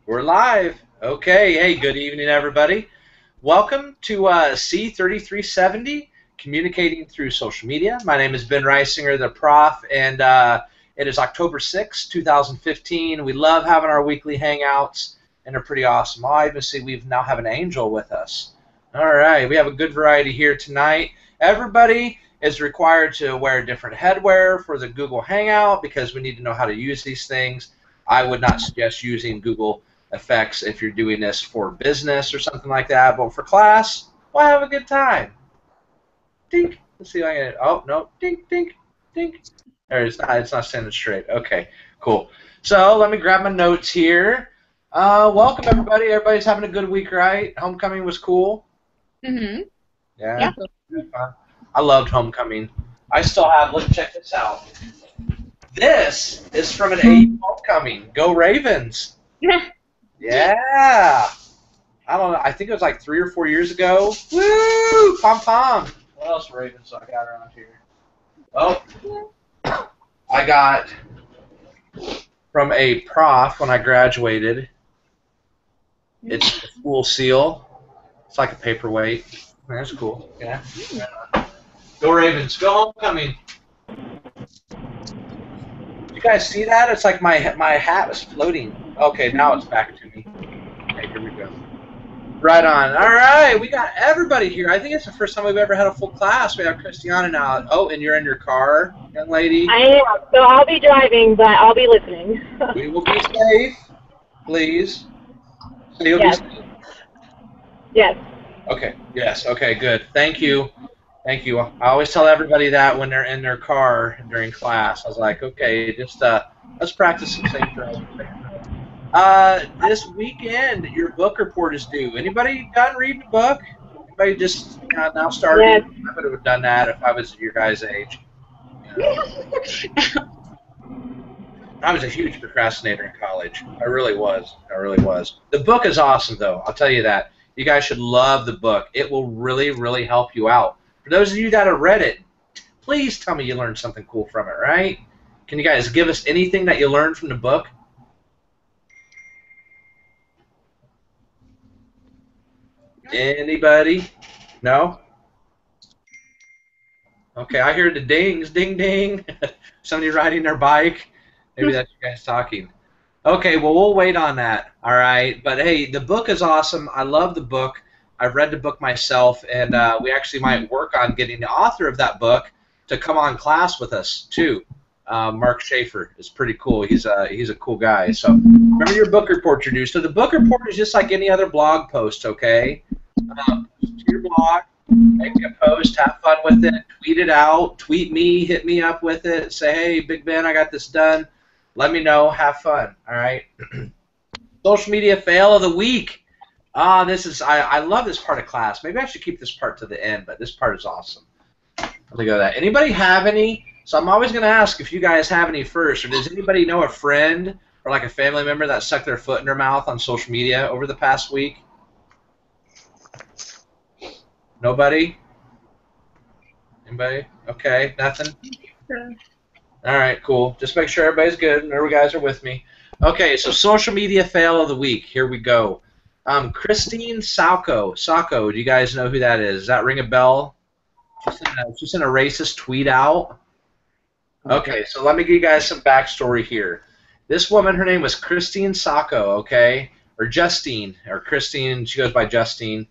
We're live. Okay. Hey, good evening, everybody. Welcome to C3370, Communicating Through Social Media. My name is Ben Reisinger, the prof, and it is October 6th, 2015. We love having our weekly hangouts, and they're pretty awesome. I even see we now have an angel with us. All right. We have a good variety here tonight. Everybody is required to wear different headwear for the Google Hangout because we need to know how to use these things. I would not suggest using Google effects if you're doing this for business or something like that. But for class, well, have a good time. Dink. Let's see if I can. Oh no. Dink, dink, dink. There it's not. It's not standing straight. Okay. Cool. So let me grab my notes here. Welcome everybody. Everybody's having a good week, right? Homecoming was cool. Mhm. Yeah. Yeah. Fun. I loved homecoming. I still have. Look, check this out. This is from an AU homecoming. Go Ravens. Yeah. I don't know. I think it was like 3 or 4 years ago. Woo! Pom pom. What else Ravens I got around here? Oh, I got from a prof when I graduated. It's the school seal. It's like a paperweight. That's cool. Yeah. Go Ravens. Go homecoming. You guys see that? It's like my hat was floating. Okay, now it's back to me. Okay, here we go. Right on. All right, we got everybody here. I think it's the first time we've ever had a full class. We have Christiana now. Oh, and you're in your car, young lady. I am. So I'll be driving, but I'll be listening. We will be safe, please. So you'll be Yes. safe. Yes. Okay. Yes. Okay. Good. Thank you. Thank you. I always tell everybody that when they're in their car during class. I was like, okay, just let's practice some safe driving. This weekend, your book report is due. Anybody done reading the book? Anybody just now Yes. starting? I would have done that if I was your guys' age. I was a huge procrastinator in college. I really was. I really was. The book is awesome, though. I'll tell you that. You guys should love the book. It will really, really help you out. For those of you that have read it, please tell me you learned something cool from it, right? Can you guys give us anything that you learned from the book? Anybody? No? Okay, I hear the dings, ding, ding. Somebody riding their bike. Maybe that's you guys talking. Okay, well, we'll wait on that. All right. But hey, the book is awesome. I love the book. I've read the book myself, and we actually might work on getting the author of that book to come on class with us too. Mark Schaefer is pretty cool. He's a cool guy. So remember your book report you're due. So the book report is just like any other blog post. Okay, post to your blog, make a post, have fun with it, tweet it out, tweet me, hit me up with it, say, hey, Big Ben, I got this done. Let me know, have fun. All right. Social media fail of the week. I love this part of class. Maybe I should keep this part to the end, but this part is awesome. Let me go to that. Anybody have any? So I'm always going to ask if you guys have any first, or does anybody know a friend or like a family member that stuck their foot in their mouth on social media over the past week? Nobody? Anybody? Okay, nothing? All right, cool. Just make sure everybody's good and every guys are with me. Okay, so social media fail of the week. Here we go. Christine Salko. Salko, do you guys know who that is? Does that ring a bell? She sent a racist tweet out. Okay, so let me give you guys some backstory here. This woman, her name was Christine Salko, okay? Or Justine, or Christine, she goes by Justine.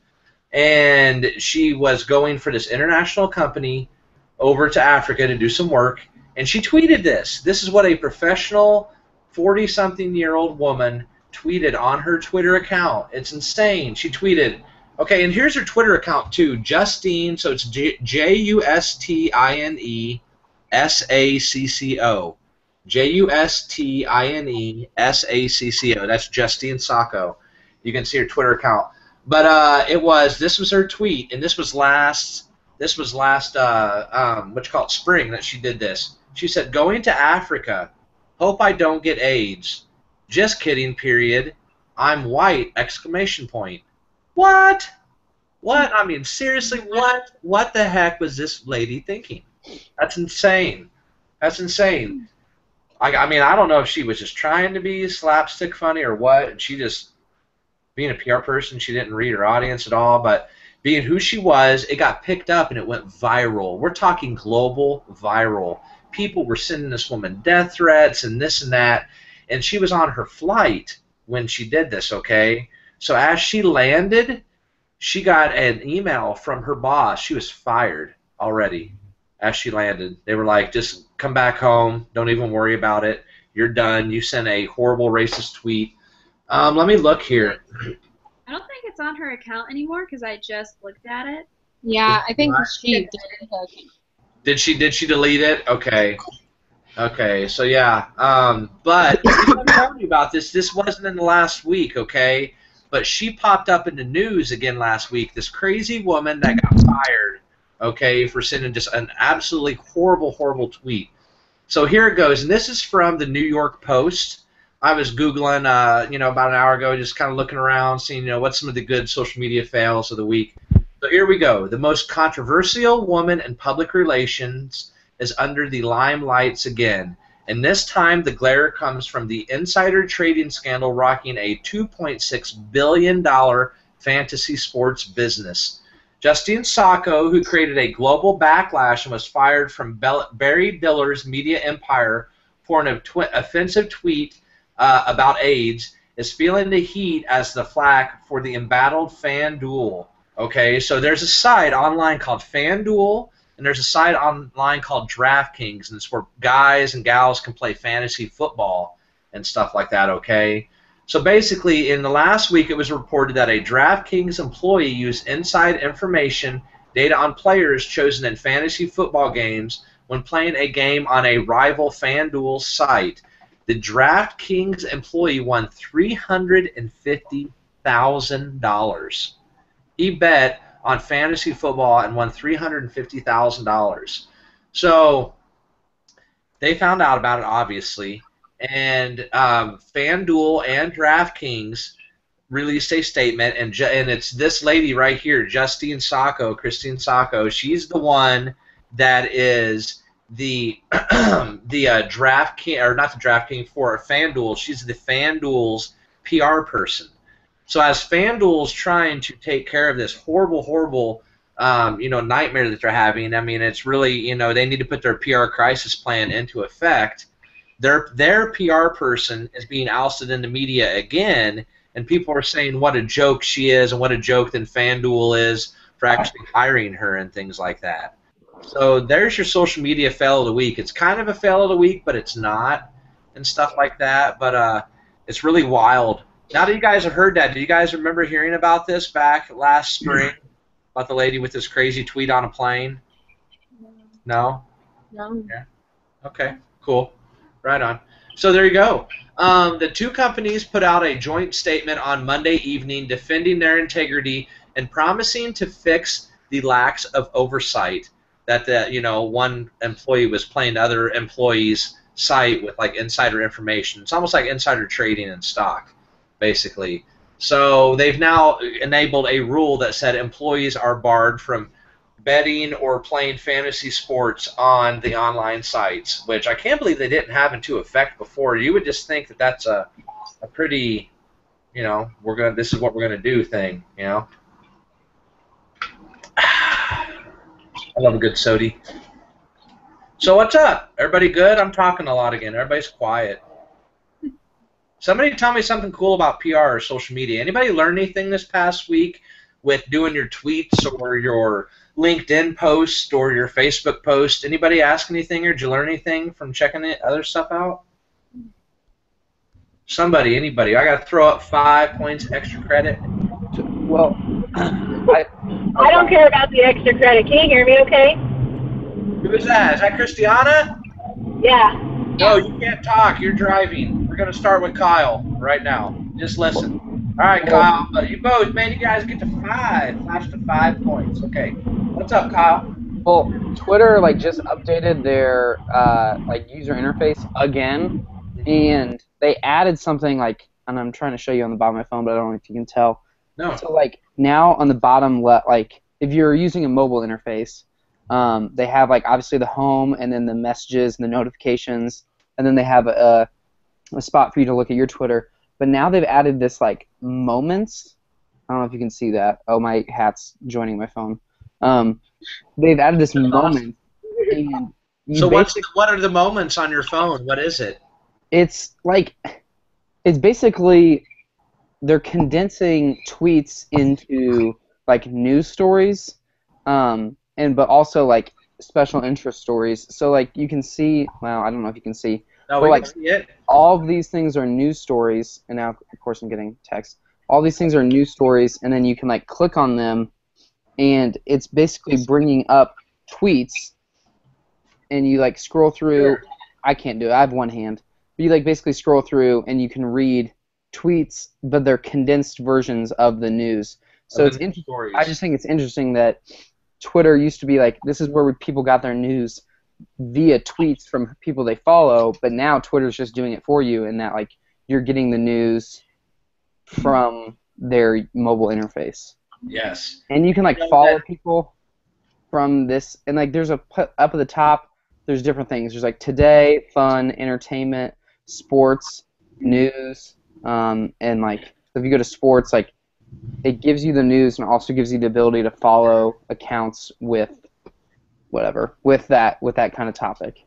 And she was going for this international company over to Africa to do some work. And she tweeted this. This is what a professional 40-something-year-old woman tweeted on her Twitter account. It's insane. She tweeted, okay, and here's her Twitter account too, Justine, so it's Justine Sacco. Justine Sacco. That's Justine Sacco. You can see her Twitter account. But this was her tweet, and this was last what you call it, spring that she did this. She said, going to Africa, hope I don't get AIDS. Just kidding, period. I'm white, exclamation point. What? What? I mean, seriously, what? What the heck was this lady thinking? That's insane. That's insane. I mean, I don't know if she was just trying to be slapstick funny or what. And she just, being a PR person, she didn't read her audience at all. But being who she was, it got picked up and it went viral. We're talking global viral. People were sending this woman death threats and this and that. And she was on her flight when she did this, okay? So as she landed, she got an email from her boss. She was fired already as she landed. They were like, just come back home. Don't even worry about it. You're done. You sent a horrible racist tweet. Let me look here. I don't think it's on her account anymore because I just looked at it. Yeah, I think she did. Did she delete it? Okay. Okay, so yeah. But I'm telling you about this. This wasn't in the last week, okay? But she popped up in the news again last week. This crazy woman that got fired, okay, for sending just an absolutely horrible, horrible tweet. So here it goes, and this is from the New York Post. I was Googling, about an hour ago, just kind of looking around, seeing, what's some of the good social media fails of the week. So here we go. The most controversial woman in public relations is under the limelights again. And this time, the glare comes from the insider trading scandal rocking a $2.6 billion fantasy sports business. Justine Sacco, who created a global backlash and was fired from Barry Diller's media empire for an offensive tweet about AIDS, is feeling the heat as the flack for the embattled FanDuel. Okay, so there's a site online called FanDuel, and there's a site online called DraftKings, and it's where guys and gals can play fantasy football and stuff like that, okay? So basically, in the last week, it was reported that a DraftKings employee used inside information, data on players chosen in fantasy football games when playing a game on a rival FanDuel site. The DraftKings employee won $350,000. He bet on fantasy football and won $350,000. So they found out about it, obviously, and FanDuel and DraftKings released a statement, and it's this lady right here, Christine Sacco. She's the one that is the DraftKings, or not the DraftKings, for FanDuel. She's the FanDuel's PR person. So as FanDuel's trying to take care of this horrible, nightmare that they're having, I mean, it's really, they need to put their PR crisis plan into effect. Their PR person is being ousted in the media again, and people are saying what a joke she is and what a joke then FanDuel is for actually hiring her and things like that. So there's your social media fail of the week. It's kind of a fail of the week, but it's not, and stuff like that. But it's really wild. Now that you guys have heard that, do you guys remember hearing about this back last spring about the lady with this crazy tweet on a plane? No? No. Yeah. Okay, cool. Right on. So there you go. The two companies put out a joint statement on Monday evening defending their integrity and promising to fix the lack of oversight that one employee was playing other employees' site with like insider information. It's almost like insider trading in stock, basically. So they've now enabled a rule that said employees are barred from betting or playing fantasy sports on the online sites, which I can't believe they didn't have into effect before. You would just think that that's a pretty, this is what we're gonna do thing, I love a good sody. So what's up? Everybody good? I'm talking a lot again. Everybody's quiet. Somebody tell me something cool about PR or social media. Anybody learn anything this past week with doing your tweets or your LinkedIn post or your Facebook post? Anybody ask anything, or did you learn anything from checking the other stuff out? Somebody, anybody. I got to throw up 5 points extra credit. Well, I don't care about the extra credit. Can you hear me okay? Who is that? Is that Christiana? Yeah. No, you can't talk. You're driving. We're going to start with Kyle right now. Just listen. All right, Kyle. You both, man, you guys get to 5. Flash to 5 points. Okay. What's up, Kyle? Well, Twitter just updated their user interface again, and they added something and I'm trying to show you on the bottom of my phone, but I don't know if you can tell. No. So now on the bottom left, if you're using a mobile interface, they have obviously the home and then the messages and the notifications, and then they have a spot for you to look at your Twitter. But now they've added this like moments. I don't know if you can see that. Oh, my hat's joining my phone. They've added this moment. And so what are the moments on your phone? What is it? It's basically they're condensing tweets into like news stories, but also like special interest stories. So like you can see, well, I don't know if you can see. No, but, we like, can see it. all of these things are news stories, and now of course I'm getting text. All these things are news stories, and then you can like click on them, and it's basically bringing up tweets, and you like scroll through. I can't do it. I have one hand. But you like basically scroll through, and you can read tweets, but they're condensed versions of the news. So it's interesting. I just think it's interesting that Twitter used to be like, this is where people got their news via tweets from people they follow, but now Twitter's just doing it for you, and that like you're getting the news from their mobile interface. Yes. And you can like follow people from this, and like there's up at the top, there's different things. There's like today, fun, entertainment, sports, news, and like if you go to sports, like it gives you the news and also gives you the ability to follow accounts with whatever, with that kind of topic.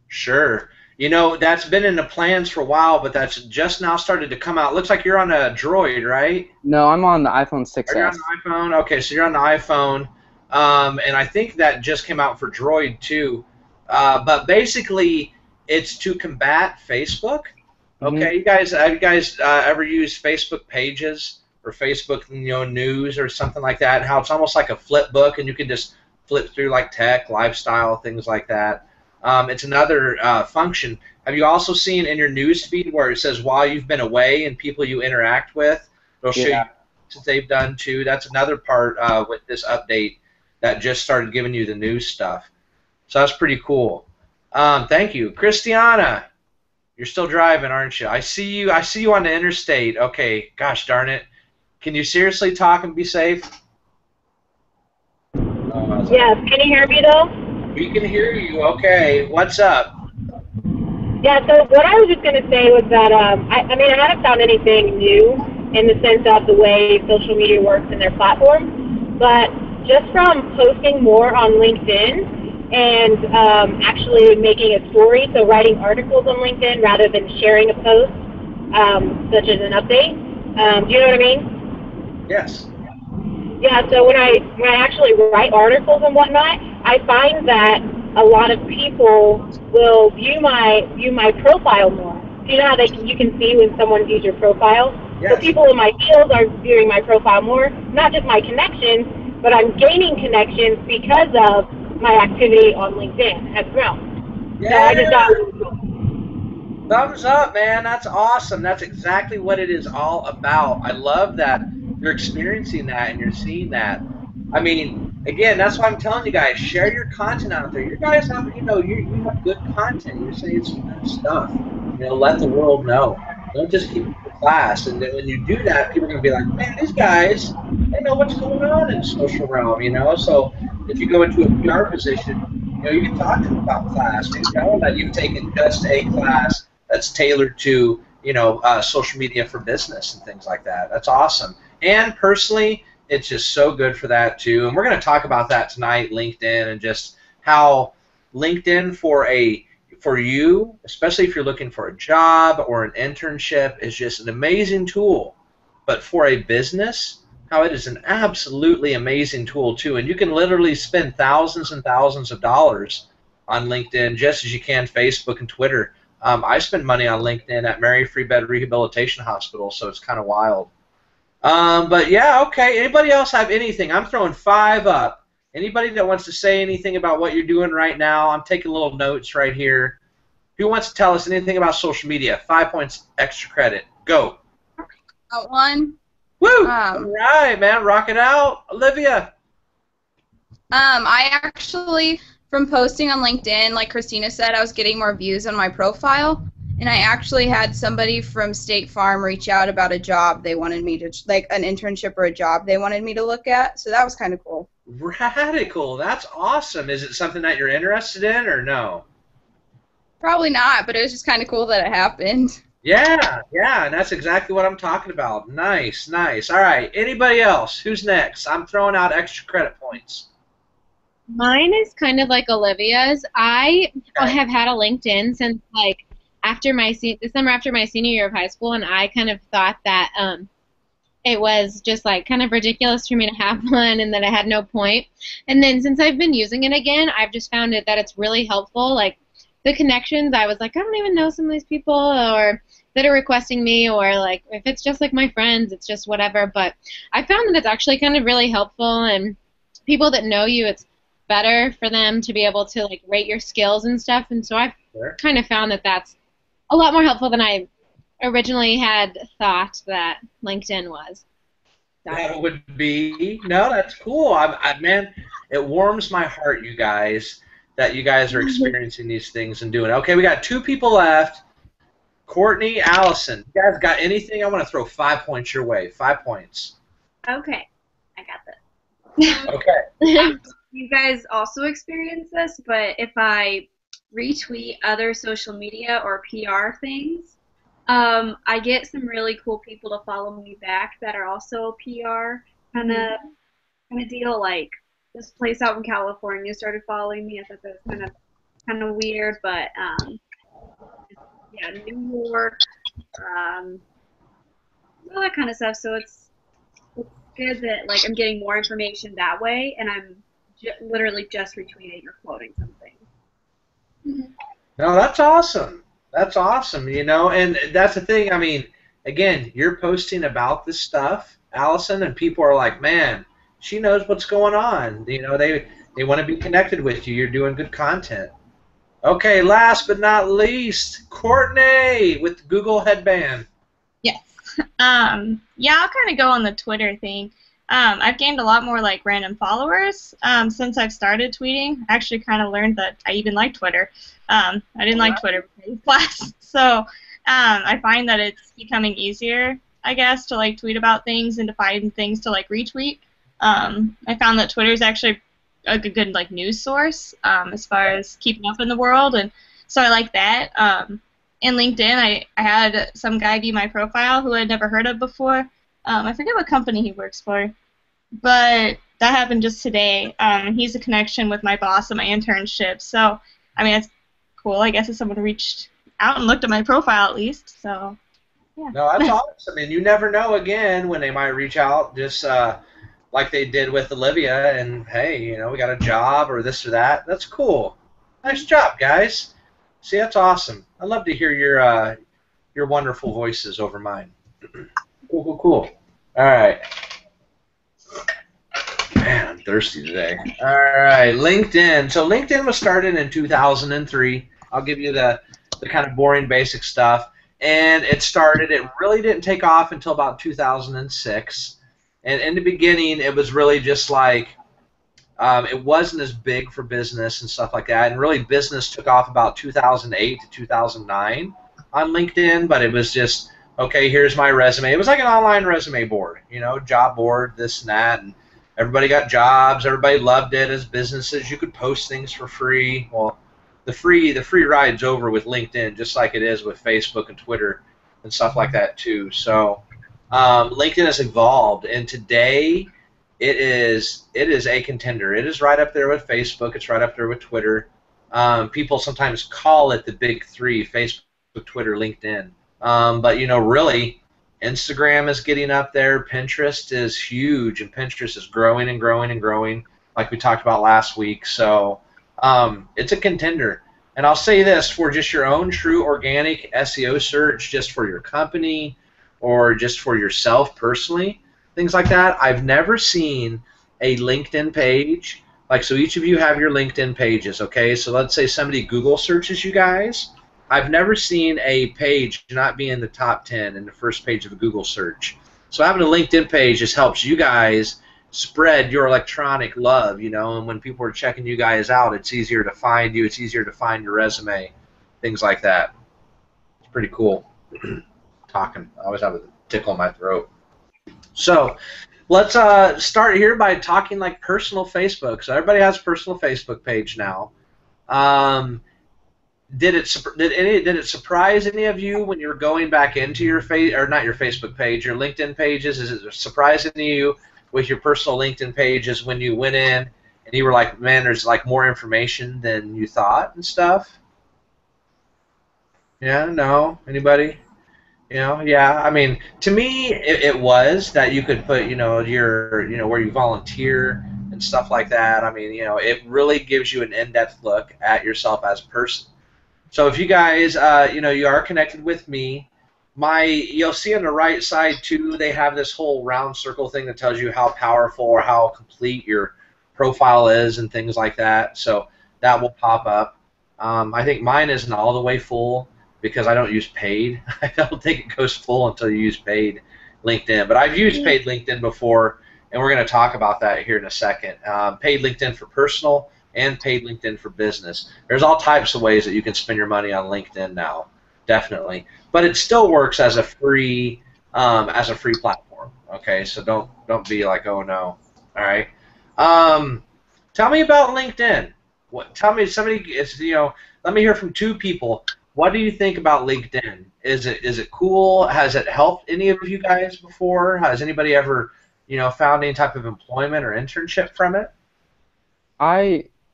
Sure. You know, that's been in the plans for a while, but that's just now started to come out. Looks like you're on a Droid, right? No, I'm on the iPhone 6s. Are you on the iPhone? Okay, so you're on the iPhone. And I think that just came out for Droid, too. But basically, it's to combat Facebook. Okay, you guys ever use Facebook Pages or Facebook News or something like that? How it's almost like a flip book, and you can just flip through like tech, lifestyle, things like that. It's another function. Have you also seen in your news feed where it says while you've been away and people you interact with? It'll show you what they've done too. That's another part with this update that just started giving you the news stuff. So that's pretty cool. Thank you, Christiana. You're still driving, aren't you? I see you on the interstate. Okay, gosh darn it. Can you seriously talk and be safe? Yes. Can you hear me though? We can hear you. Okay. What's up? Yeah. So what I was just going to say was that I mean I haven't found anything new in the sense of the way social media works in their platform, but just from posting more on LinkedIn and actually making a story, so writing articles on LinkedIn rather than sharing a post, such as an update. Do you know what I mean? Yes. Yeah, so when I actually write articles and whatnot, I find that a lot of people will view my profile more. Do you know how you can see when someone views your profile? Yes. So people in my field are viewing my profile more, not just my connections, but I'm gaining connections because of my activity on LinkedIn has grown. Yeah. So I just thought, thumbs up, man. That's awesome. That's exactly what it is all about. I love that you're experiencing that and you're seeing that. I mean, again, that's why I'm telling you guys, share your content out there. You guys have, you have good content. You're saying some good stuff. Let the world know. Don't just keep it to class. And then when you do that, people are going to be like, man, these guys, they know what's going on in the social realm, So if you go into a PR position, you can talk to them about class. You know that you've taken just a class that's tailored to, social media for business and things like that. That's awesome. And personally, it's just so good for that too. And we're going to talk about that tonight, LinkedIn, and just how LinkedIn for you, especially if you're looking for a job or an internship, is just an amazing tool. But for a business, how it is an absolutely amazing tool too. And you can literally spend thousands and thousands of dollars on LinkedIn just as you can Facebook and Twitter. I spend money on LinkedIn at Mary Free Bed Rehabilitation Hospital, so it's kind of wild. But yeah, okay. Anybody else have anything? I'm throwing 5 up. Anybody that wants to say anything about what you're doing right now? I'm taking little notes right here. Who wants to tell us anything about social media? 5 points extra credit. Go. Got one. Woo! All right, man. Rock it out. Olivia. I actually, from posting on LinkedIn, like Christina said, I was getting more views on my profile. And I actually had somebody from State Farm reach out about a job they wanted me to, like an internship or a job they wanted me to look at. So that was kind of cool. Radical. That's awesome. Is it something that you're interested in or no? Probably not, but it was just kind of cool that it happened. Yeah, yeah, and that's exactly what I'm talking about. Nice, nice. All right, anybody else? Who's next? I'm throwing out extra credit points. Mine is kind of like Olivia's. I Okay. have had a LinkedIn since like after the summer after my senior year of high school, and I kind of thought that it was just like kind of ridiculous for me to have one and that I had no point. And then since I've been using it again, I've just found it that it's really helpful. Like the connections, I was like, I don't even know some of these people or that are requesting me, or like if it's just like my friends, it's just whatever. But I found that it's actually kind of really helpful, and people that know you, it's better for them to be able to like rate your skills and stuff. And so I've Sure. kind of found that that's a lot more helpful than I originally had thought that LinkedIn was. So. That would be no. That's cool. Man, it warms my heart, you guys, that you guys are experiencing these things and doing it. Okay, we got 2 people left. Courtney, Allison. You guys got anything? I want to throw 5 points your way. 5 points. Okay, I got this. Okay. You guys also experience this, but if I retweet other social media or PR things, I get some really cool people to follow me back that are also PR kind of deal. Like this place out in California started following me. I thought that was kind of weird, but yeah, New York, all that kind of stuff. So it's good that like I'm getting more information that way, and I'm literally just retweeting or quoting something. No, that's awesome. That's awesome, you know, and that's the thing. I mean, again, you're posting about this stuff, Allison, and people are like, man, she knows what's going on. You know, they want to be connected with you. You're doing good content. Okay, last but not least, Courtney with the Google headband. Yes. Yeah, I'll kind of go on the Twitter thing. I've gained a lot more like random followers since I've started tweeting. I actually kind of learned that I even like Twitter. I didn't like Twitter before this class, so I find that it's becoming easier, I guess, to like tweet about things and to find things to like retweet. I found that Twitter is actually a good like news source as far as keeping up in the world, and so I like that. In LinkedIn, I had some guy view my profile who I'd never heard of before. I forget what company he works for, but that happened just today. He's a connection with my boss at my internship, so I mean, it's cool. I guess if someone reached out and looked at my profile at least, so yeah. No, that's awesome. And you never know, again, when they might reach out, just like they did with Olivia, and hey, you know, we got a job or this or that. That's cool. Nice job, guys. See, that's awesome. I love to hear your wonderful voices over mine. Cool, cool, cool. All right. Man, I'm thirsty today. All right, LinkedIn. So LinkedIn was started in 2003. I'll give you the kind of boring basic stuff. And it really didn't take off until about 2006. And in the beginning, it was really just like, it wasn't as big for business and stuff like that. And really, business took off about 2008 to 2009 on LinkedIn, but it was just, okay, here's my resume. It was like an online resume board, you know, job board, this and that, and everybody got jobs. Everybody loved it as businesses. You could post things for free. Well, the free ride's over with LinkedIn, just like it is with Facebook and Twitter and stuff like that too. So LinkedIn has evolved, and today it is a contender. It is right up there with Facebook. It's right up there with Twitter. People sometimes call it the big three: Facebook, Twitter, LinkedIn. But, you know, really, Instagram is getting up there. Pinterest is huge, and Pinterest is growing and growing and growing, like we talked about last week. So it's a contender. And I'll say this, for just your own true organic SEO search, just for your company or just for yourself personally, things like that, I've never seen a LinkedIn page. Like, so each of you have your LinkedIn pages, okay? So let's say somebody Google searches you guys. I've never seen a page not be in the top 10 in the first page of a Google search. So having a LinkedIn page just helps you guys spread your electronic love, you know, and when people are checking you guys out, it's easier to find you, it's easier to find your resume, things like that. It's pretty cool. Talking. I always have a tickle in my throat. So let's start here by talking like personal Facebook. So everybody has a personal Facebook page now. did it surprise any of you when you were going back into your not your Facebook page, your LinkedIn pages? Is it surprising to you with your personal LinkedIn pages when you went in and you were like, man, there's like more information than you thought and stuff? Yeah, no, anybody? Yeah. I mean, to me, it was that you could put, where you volunteer and stuff like that. I mean, it really gives you an in-depth look at yourself as a person. So if you guys, you are connected with me, you'll see on the right side too, they have this whole round circle thing that tells you how powerful or how complete your profile is and things like that. So that will pop up. I think mine isn't all the way full because I don't use paid. I don't think it goes full until you use paid LinkedIn. But I've used paid LinkedIn before, and we're going to talk about that here in a second. Paid LinkedIn for personal and paid LinkedIn for business. There's all types of ways that you can spend your money on LinkedIn now, definitely. But it still works as a free platform. Okay, so don't be like, oh no. All right. Tell me about LinkedIn. Let me hear from two people. What do you think about LinkedIn? Is it cool? Has it helped any of you guys before? Has anybody ever, found any type of employment or internship from it?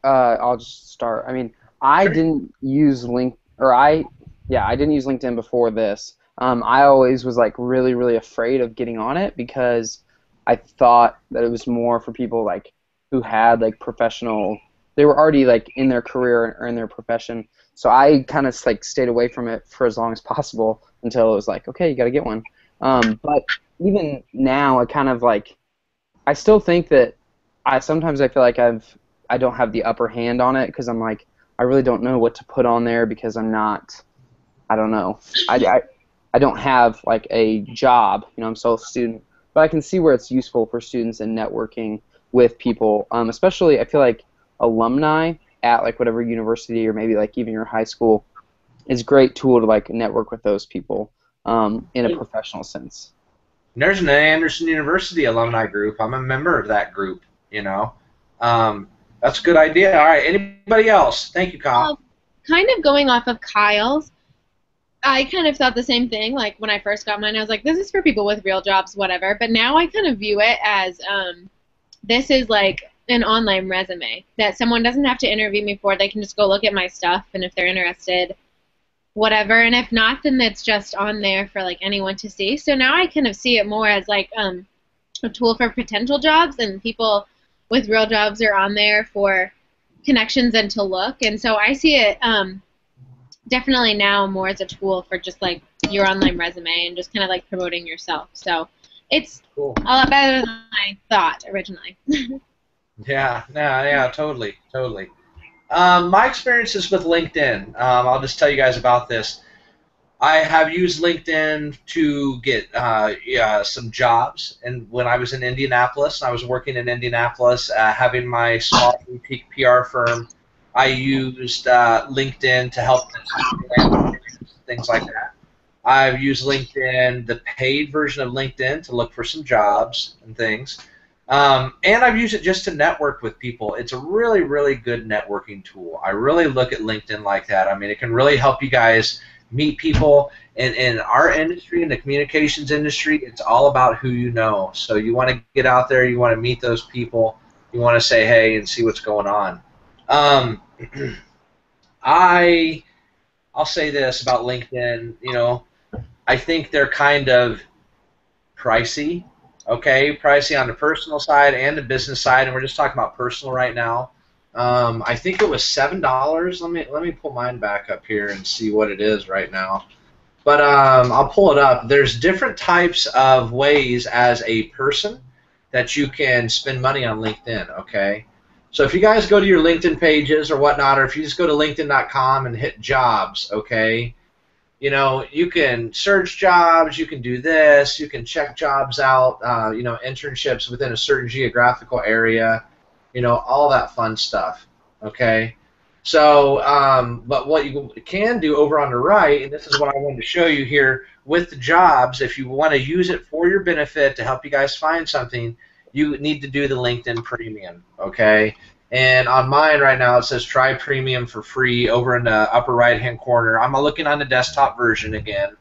I'll just start. I mean, I didn't use I didn't use LinkedIn before this. I always was like really, really afraid of getting on it because I thought that it was more for people like who had like professional. They were already like in their career or in their profession. So I kind of like stayed away from it for as long as possible until it was like, okay, you got to get one. But even now, I kind of like, I still think that sometimes I feel like I don't have the upper hand on it because I'm like, I really don't know what to put on there because I don't know. I don't have like a job, I'm still a student, but I can see where it's useful for students in networking with people, especially I feel like alumni at like whatever university or maybe like even your high school is a great tool to like network with those people in a professional sense. There's an Anderson University alumni group. I'm a member of that group, That's a good idea. All right, anybody else? Thank you, Kyle. Kind of going off of Kyle's, I kind of thought the same thing. Like when I first got mine, I was like, this is for people with real jobs, whatever. But now I kind of view it as this is like an online resume that someone doesn't have to interview me for. They can just go look at my stuff, and if they're interested, whatever. And if not, then it's just on there for like anyone to see. So now I kind of see it more as like a tool for potential jobs, and people with real jobs are on there for connections and to look. And so I see it definitely now more as a tool for just like your online resume and just kind of like promoting yourself. So it's cool. A lot better than I thought originally. Yeah, totally. My experiences with LinkedIn, I'll just tell you guys about this. I have used LinkedIn to get some jobs, and when I was in Indianapolis, I was working in Indianapolis, having my small boutique PR firm. I used LinkedIn to help things like that. I've used LinkedIn, the paid version of LinkedIn, to look for some jobs and things. And I've used it just to network with people. It's a really, really good networking tool. I really look at LinkedIn like that. I mean, it can really help you guys meet people. In our industry, in the communications industry, it's all about who you know. So you want to get out there, you want to meet those people, you want to say hey and see what's going on. I'll say this about LinkedIn, I think they're kind of pricey. Okay, pricey on the personal side and the business side, and we're just talking about personal right now. I think it was $7. Let me pull mine back up here and see what it is right now. But I'll pull it up. There's different types of ways as a person that you can spend money on LinkedIn. Okay, so if you guys go to your LinkedIn pages or whatnot, or if you just go to LinkedIn.com and hit jobs, okay. You can search jobs, you can do this, you can check jobs out, internships within a certain geographical area, all that fun stuff, okay? So, but what you can do over on the right, and this is what I wanted to show you here, with the jobs, if you want to use it for your benefit to help you guys find something, you need to do the LinkedIn Premium, okay? And on mine right now, it says try premium for free over in the upper right-hand corner. I'm looking on the desktop version again.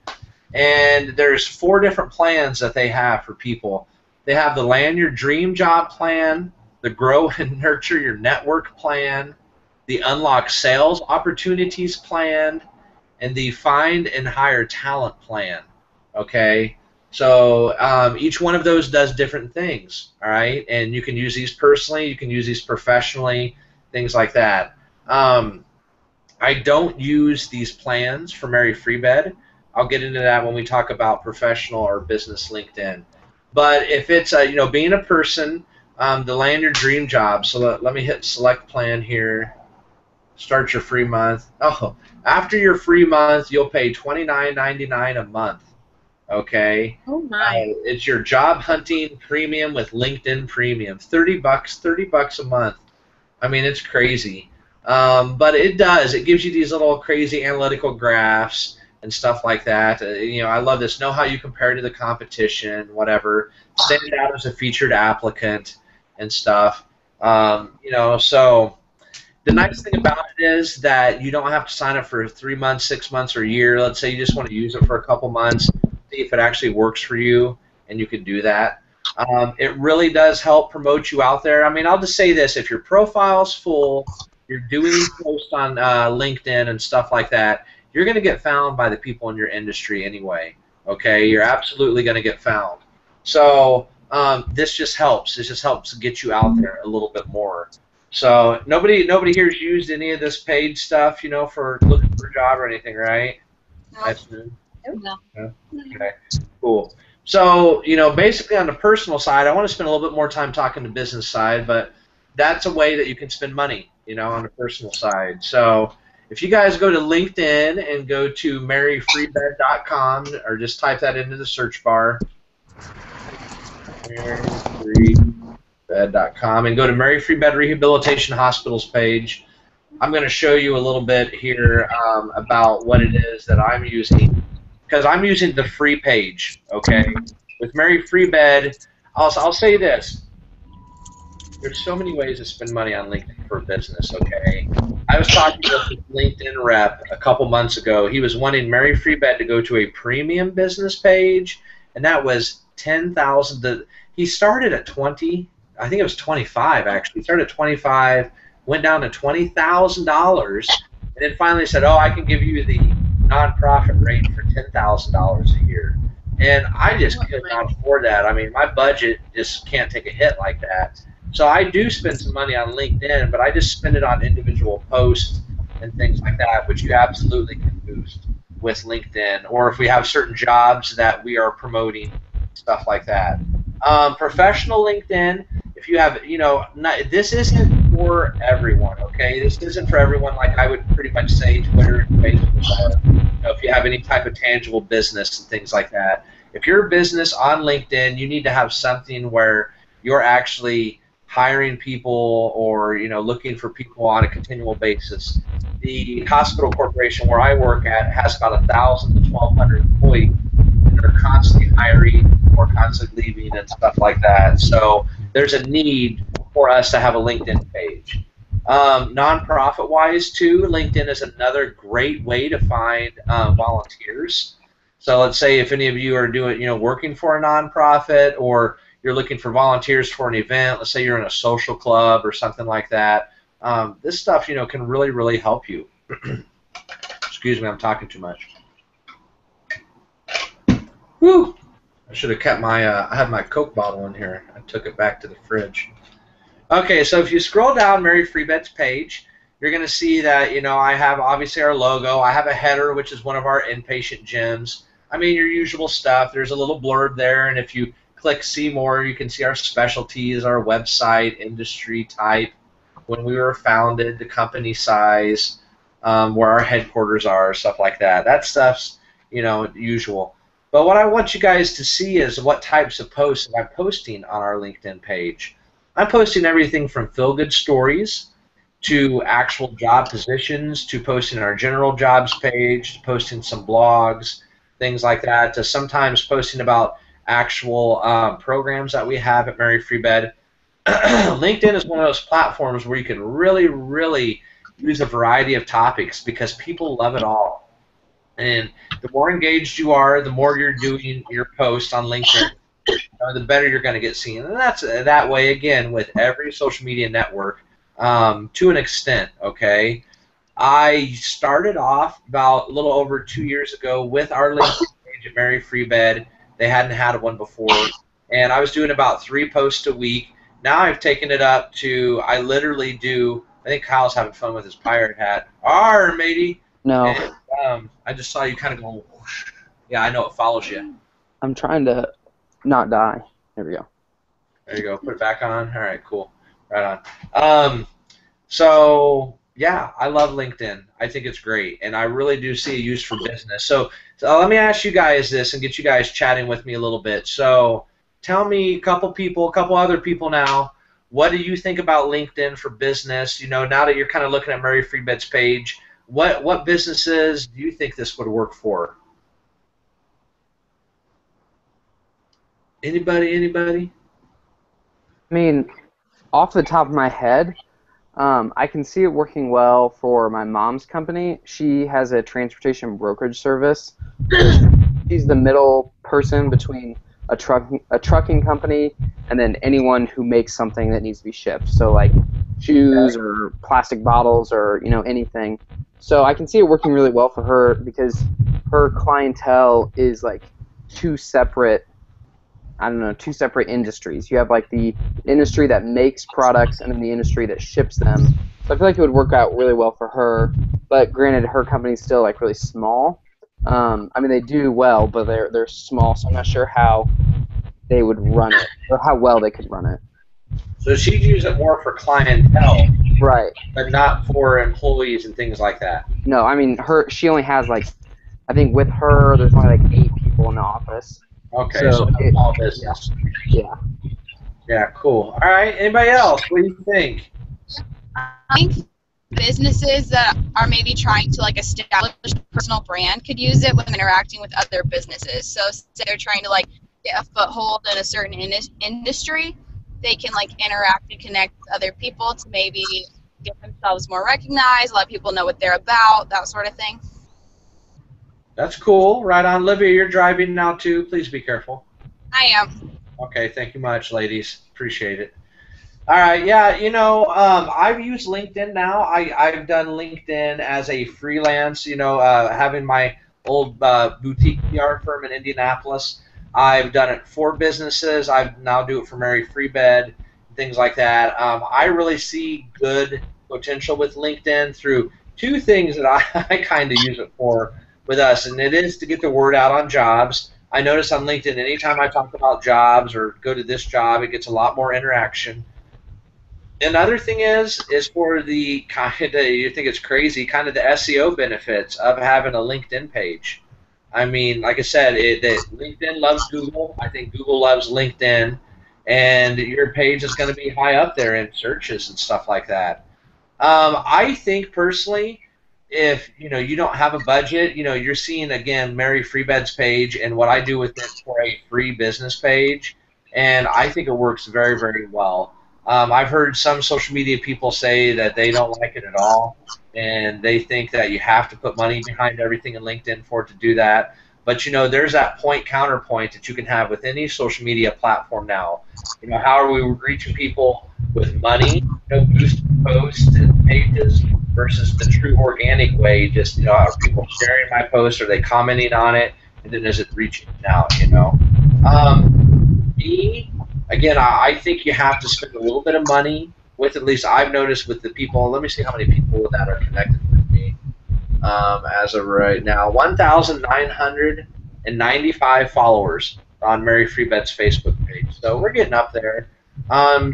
And there's 4 different plans that they have for people. They have the Land Your Dream Job plan, the Grow and Nurture Your Network plan, the Unlock Sales Opportunities plan, and the Find and Hire Talent plan. Okay? So each one of those does different things, all right? And you can use these personally, you can use these professionally, things like that. I don't use these plans for Mary Free Bed. I'll get into that when we talk about professional or business LinkedIn. But if it's, being a person, the Land Your Dream Job, so let me hit select plan here, start your free month. Oh, after your free month, you'll pay $29.99 a month. Okay. Oh my. It's your job hunting premium with LinkedIn Premium. $30 a month. I mean, it's crazy. But it does. It gives you these little crazy analytical graphs and stuff like that. I love this. Know how you compare to the competition, whatever. Stand out as a featured applicant and stuff. So the nice thing about it is that you don't have to sign up for 3 months, 6 months, or a year. Let's say you just want to use it for a couple months, see if it actually works for you, and you can do that. It really does help promote you out there. I mean, I'll just say this. If your profile's full, you're doing posts on LinkedIn and stuff like that, you're going to get found by the people in your industry anyway. Okay? You're absolutely going to get found. So this just helps. This just helps get you out there a little bit more. So nobody here's used any of this paid stuff, for looking for a job or anything, right? No. No? Okay, cool. So, basically on the personal side, I want to spend a little bit more time talking the business side, but that's a way that you can spend money, on the personal side. So if you guys go to LinkedIn and go to maryfreebed.com, or just type that into the search bar, maryfreebed.com, and go to Mary Free Bed Rehabilitation Hospitals page. I'm going to show you a little bit here about what it is that I'm using, because I'm using the free page, okay? With Mary Free Bed, I'll say this. There's so many ways to spend money on LinkedIn for business, okay? I was talking with a LinkedIn rep a couple months ago. He was wanting Mary Free Bed to go to a premium business page, and that was $10,000. He started at 20. I think it was 25, actually. He started at 25, went down to $20,000, and then finally said, I can give you the nonprofit rate for $10,000 a year. And I just could not afford that. I mean, my budget just can't take a hit like that. So I do spend some money on LinkedIn, but I just spend it on individual posts and things like that, which you absolutely can boost with LinkedIn. Or if we have certain jobs that we are promoting, stuff like that. Professional LinkedIn, if you have, this isn't for everyone, okay? This isn't for everyone like I would pretty much say Twitter and Facebook are. If you have any type of tangible business and things like that. If you're a business on LinkedIn, you need to have something where you're actually hiring people or, looking for people on a continual basis. The hospital corporation where I work at has about 1,000 to 1,200 employees that are constantly hiring or constantly leaving and stuff like that. So there's a need for us to have a LinkedIn page. Nonprofit-wise, too, LinkedIn is another great way to find volunteers. So let's say if any of you are doing, working for a nonprofit, or you're looking for volunteers for an event. Let's say you're in a social club or something like that. This stuff, can really, really help you. Excuse me, I'm talking too much. Whew! I should have kept my, I had my Coke bottle in here. I took it back to the fridge. Okay, so if you scroll down Mary Free Bed's page, you're going to see that, I have obviously our logo. I have a header, which is one of our inpatient gyms. I mean, your usual stuff. There's a little blurb there, and if you click see more, you can see our specialties, our website, industry type, when we were founded, the company size, where our headquarters are, stuff like that. That stuff's, usual. But what I want you guys to see is what types of posts I'm posting on our LinkedIn page. I'm posting everything from feel-good stories to actual job positions, to posting our general jobs page, to posting some blogs, things like that, to sometimes posting about actual programs that we have at Mary Free Bed. LinkedIn is one of those platforms where you can really, really use a variety of topics because people love it all. And the more engaged you are, the more you're doing your posts on LinkedIn, the better you're going to get seen. And that's that way, again, with every social media network to an extent, okay? I started off about a little over 2 years ago with our LinkedIn page at Mary Free Bed. They hadn't had one before. And I was doing about 3 posts a week. Now I've taken it up to, I literally do, I think Kyle's having fun with his pirate hat. Arr, matey. No. And, I just saw you kind of go, whoosh. Yeah, I know it follows you. I'm trying to not die. There we go. There you go. Put it back on. All right, cool. Right on. So, yeah, I love LinkedIn. I think it's great, and I really do see a use for business. So let me ask you guys this and get you guys chatting with me a little bit. So tell me, a couple other people now, what do you think about LinkedIn for business? You know, now that you're kind of looking at Mary Free Bed's page, what businesses do you think this would work for? Anybody? I mean, off the top of my head, I can see it working well for my mom's company. She has a transportation brokerage service. She's the middle person between a trucking company and then anyone who makes something that needs to be shipped. So like shoes or plastic bottles or anything. So I can see it working really well for her because her clientele is like two separate industries. You have like the industry that makes products and then the industry that ships them. So I feel like it would work out really well for her. But granted, her company's still like really small. I mean, they do well, but they're small, so I'm not sure how they would run it or how well they could run it. So she'd use it more for clientele, right? But not for employees and things like that. No, I mean she only has like, I think with her there's only like 8 people in the office. Okay, so small business. Yeah. Yeah, cool. All right, anybody else? What do you think? I think businesses that are maybe trying to like establish a personal brand could use it when interacting with other businesses. So say they're trying to like get a foothold in a certain industry, they can like interact and connect with other people to maybe get themselves more recognized, let people know what they're about, that sort of thing. That's cool. Right on. Olivia, you're driving now too. Please be careful. I am. Okay, thank you much, ladies. Appreciate it. All right, yeah, I've used LinkedIn now. I've done LinkedIn as a freelance, having my old boutique PR firm in Indianapolis. I've done it for businesses. I now do it for Mary Free Bed, things like that. I really see good potential with LinkedIn through 2 things that I kind of use it for with us, and it is to get the word out on jobs. I notice on LinkedIn, anytime I talk about jobs or go to this job, it gets a lot more interaction. Another thing is for the kind of, you think it's crazy, kind of the SEO benefits of having a LinkedIn page. I mean, like I said, LinkedIn loves Google. I think Google loves LinkedIn, and your page is going to be high up there in searches and stuff like that. I think personally, if you don't have a budget, you're seeing again Mary Free Bed's page and what I do with it for a free business page, and I think it works very, very well. I've heard some social media people say that they don't like it at all, and they think that you have to put money behind everything in LinkedIn for it to do that. But there's that counterpoint that you can have with any social media platform now. How are we reaching people with money, boost posts and pages versus the true organic way? Just are people sharing my post? Are they commenting on it? And then is it reaching out? Again, I think you have to spend a little bit of money with, at least I've noticed with the people. Let me see how many people that are connected with me as of right now. 1,995 followers on Mary Free Bed's Facebook page. So we're getting up there.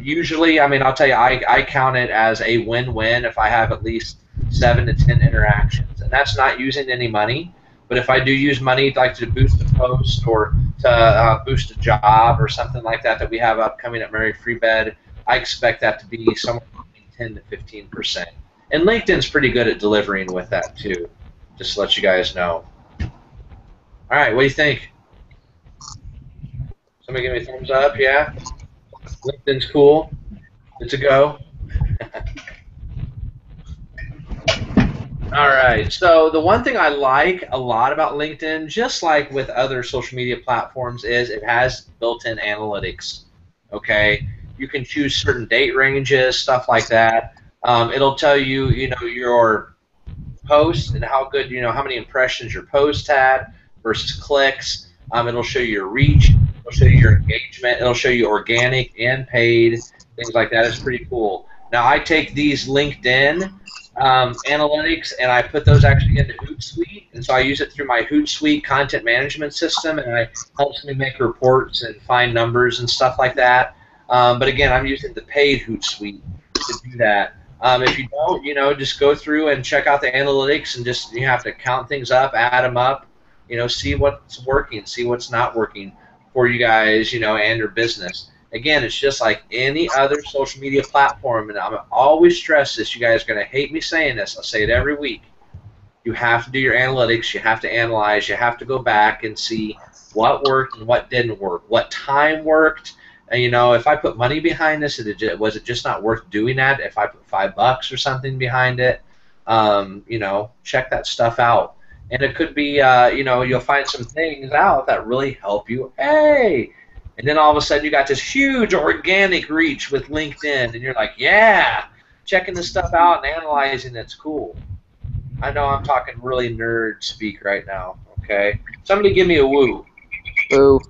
Usually, I mean, I'll tell you, I count it as a win-win if I have at least 7 to 10 interactions. And that's not using any money. But if I do use money, like to boost a post or to boost a job or something like that we have upcoming at Mary Free Bed, I expect that to be somewhere between 10 to 15%. And LinkedIn's pretty good at delivering with that too, just to let you guys know. All right, what do you think? Somebody give me a thumbs up, yeah? LinkedIn's cool. Good to go? All right. So the one thing I like a lot about LinkedIn, just like with other social media platforms, is it has built-in analytics. Okay, you can choose certain date ranges, stuff like that. It'll tell you, your posts and how good, how many impressions your post had versus clicks. It'll show you your reach. It'll show you your engagement. It'll show you organic and paid, things like that. It's pretty cool. Now I take these LinkedIn analytics and I put those actually into Hootsuite, and so I use it through my Hootsuite content management system, and it helps me make reports and find numbers and stuff like that. But again, I'm using the paid Hootsuite to do that. If you don't, just go through and check out the analytics, and just you have to count things up, add them up, see what's working, see what's not working for you guys, and your business. Again, it's just like any other social media platform, and I'm always stress this. You guys are going to hate me saying this. I say it every week. You have to do your analytics. You have to analyze. You have to go back and see what worked and what didn't work, what time worked. And, if I put money behind this, was it just not worth doing that? If I put $5 or something behind it, check that stuff out. And it could be, you'll find some things out that really help you. Hey! And then all of a sudden you got this huge organic reach with LinkedIn, and you're like, yeah, checking this stuff out and analyzing it's cool. I know I'm talking really nerd speak right now, okay? Somebody give me a woo. Woo.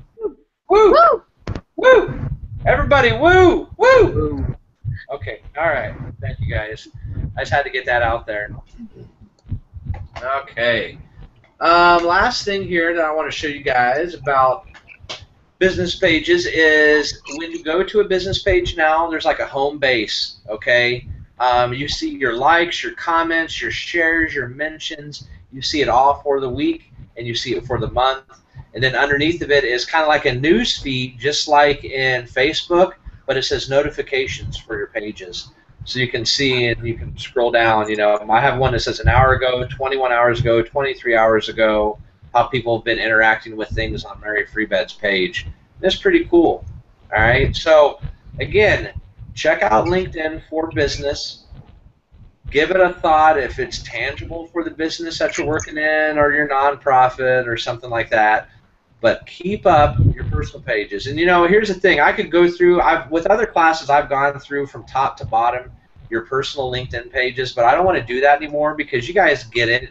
Woo! Woo! Woo! Everybody, woo! Woo! Woo! Okay, all right. Thank you, guys. I just had to get that out there. Okay. Last thing here that I want to show you guys about business pages is when you go to a business page now, there's like a home base, okay? You see your likes, your comments, your shares, your mentions. You see it all for the week, and you see it for the month. And then underneath of it is kind of like a news feed, just like in Facebook, but it says notifications for your pages. So you can see and you can scroll down. I have one that says an hour ago, 21 hours ago, 23 hours ago, how people have been interacting with things on Mary Freebed's page. That's pretty cool. All right. So again, check out LinkedIn for business. Give it a thought if it's tangible for the business that you're working in or your nonprofit or something like that. But keep up your personal pages. And here's the thing. I could go through, with other classes, I've gone through from top to bottom your personal LinkedIn pages, but I don't want to do that anymore because you guys get it.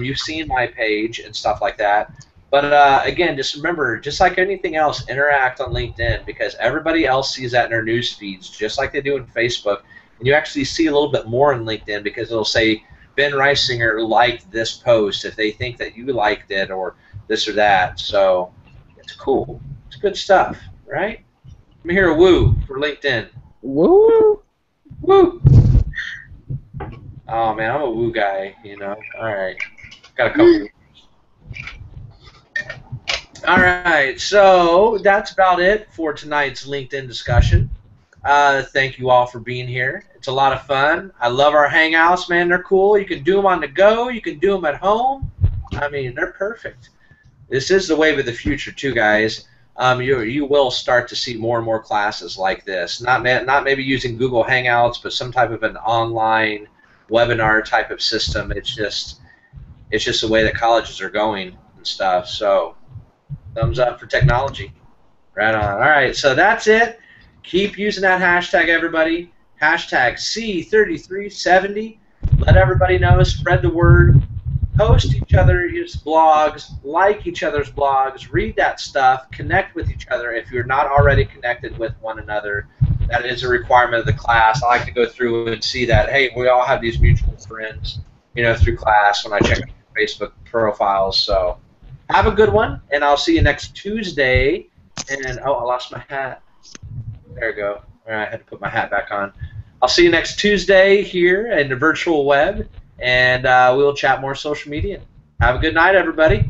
You've seen my page and stuff like that. But again, just remember, just like anything else, interact on LinkedIn because everybody else sees that in their news feeds, just like they do in Facebook. And you actually see a little bit more in LinkedIn because it'll say Ben Reisinger liked this post if they think that you liked it or this or that. So it's cool. It's good stuff, right? Let me hear a woo for LinkedIn. Woo! Woo! Oh, man, I'm a woo guy, All right. Got a couple. All right, so that's about it for tonight's LinkedIn discussion. Thank you all for being here. It's a lot of fun. I love our hangouts, man. They're cool. You can do them on the go. You can do them at home. I mean, they're perfect. This is the wave of the future, too, guys. You will start to see more and more classes like this. Not maybe using Google Hangouts, but some type of an online webinar type of system. It's just the way that colleges are going and stuff. So, thumbs up for technology. Right on. All right, so that's it. Keep using that hashtag, everybody. Hashtag C3370. Let everybody know. Spread the word. Post each other's blogs. Like each other's blogs. Read that stuff. Connect with each other if you're not already connected with one another. That is a requirement of the class. I like to go through and see that, hey, we all have these mutual friends, through class when I check out Facebook profiles. So have a good one, and I'll see you next Tuesday. And, oh, I lost my hat. There we go. All right, I had to put my hat back on. I'll see you next Tuesday here in the virtual web, and we'll chat more social media. Have a good night, everybody.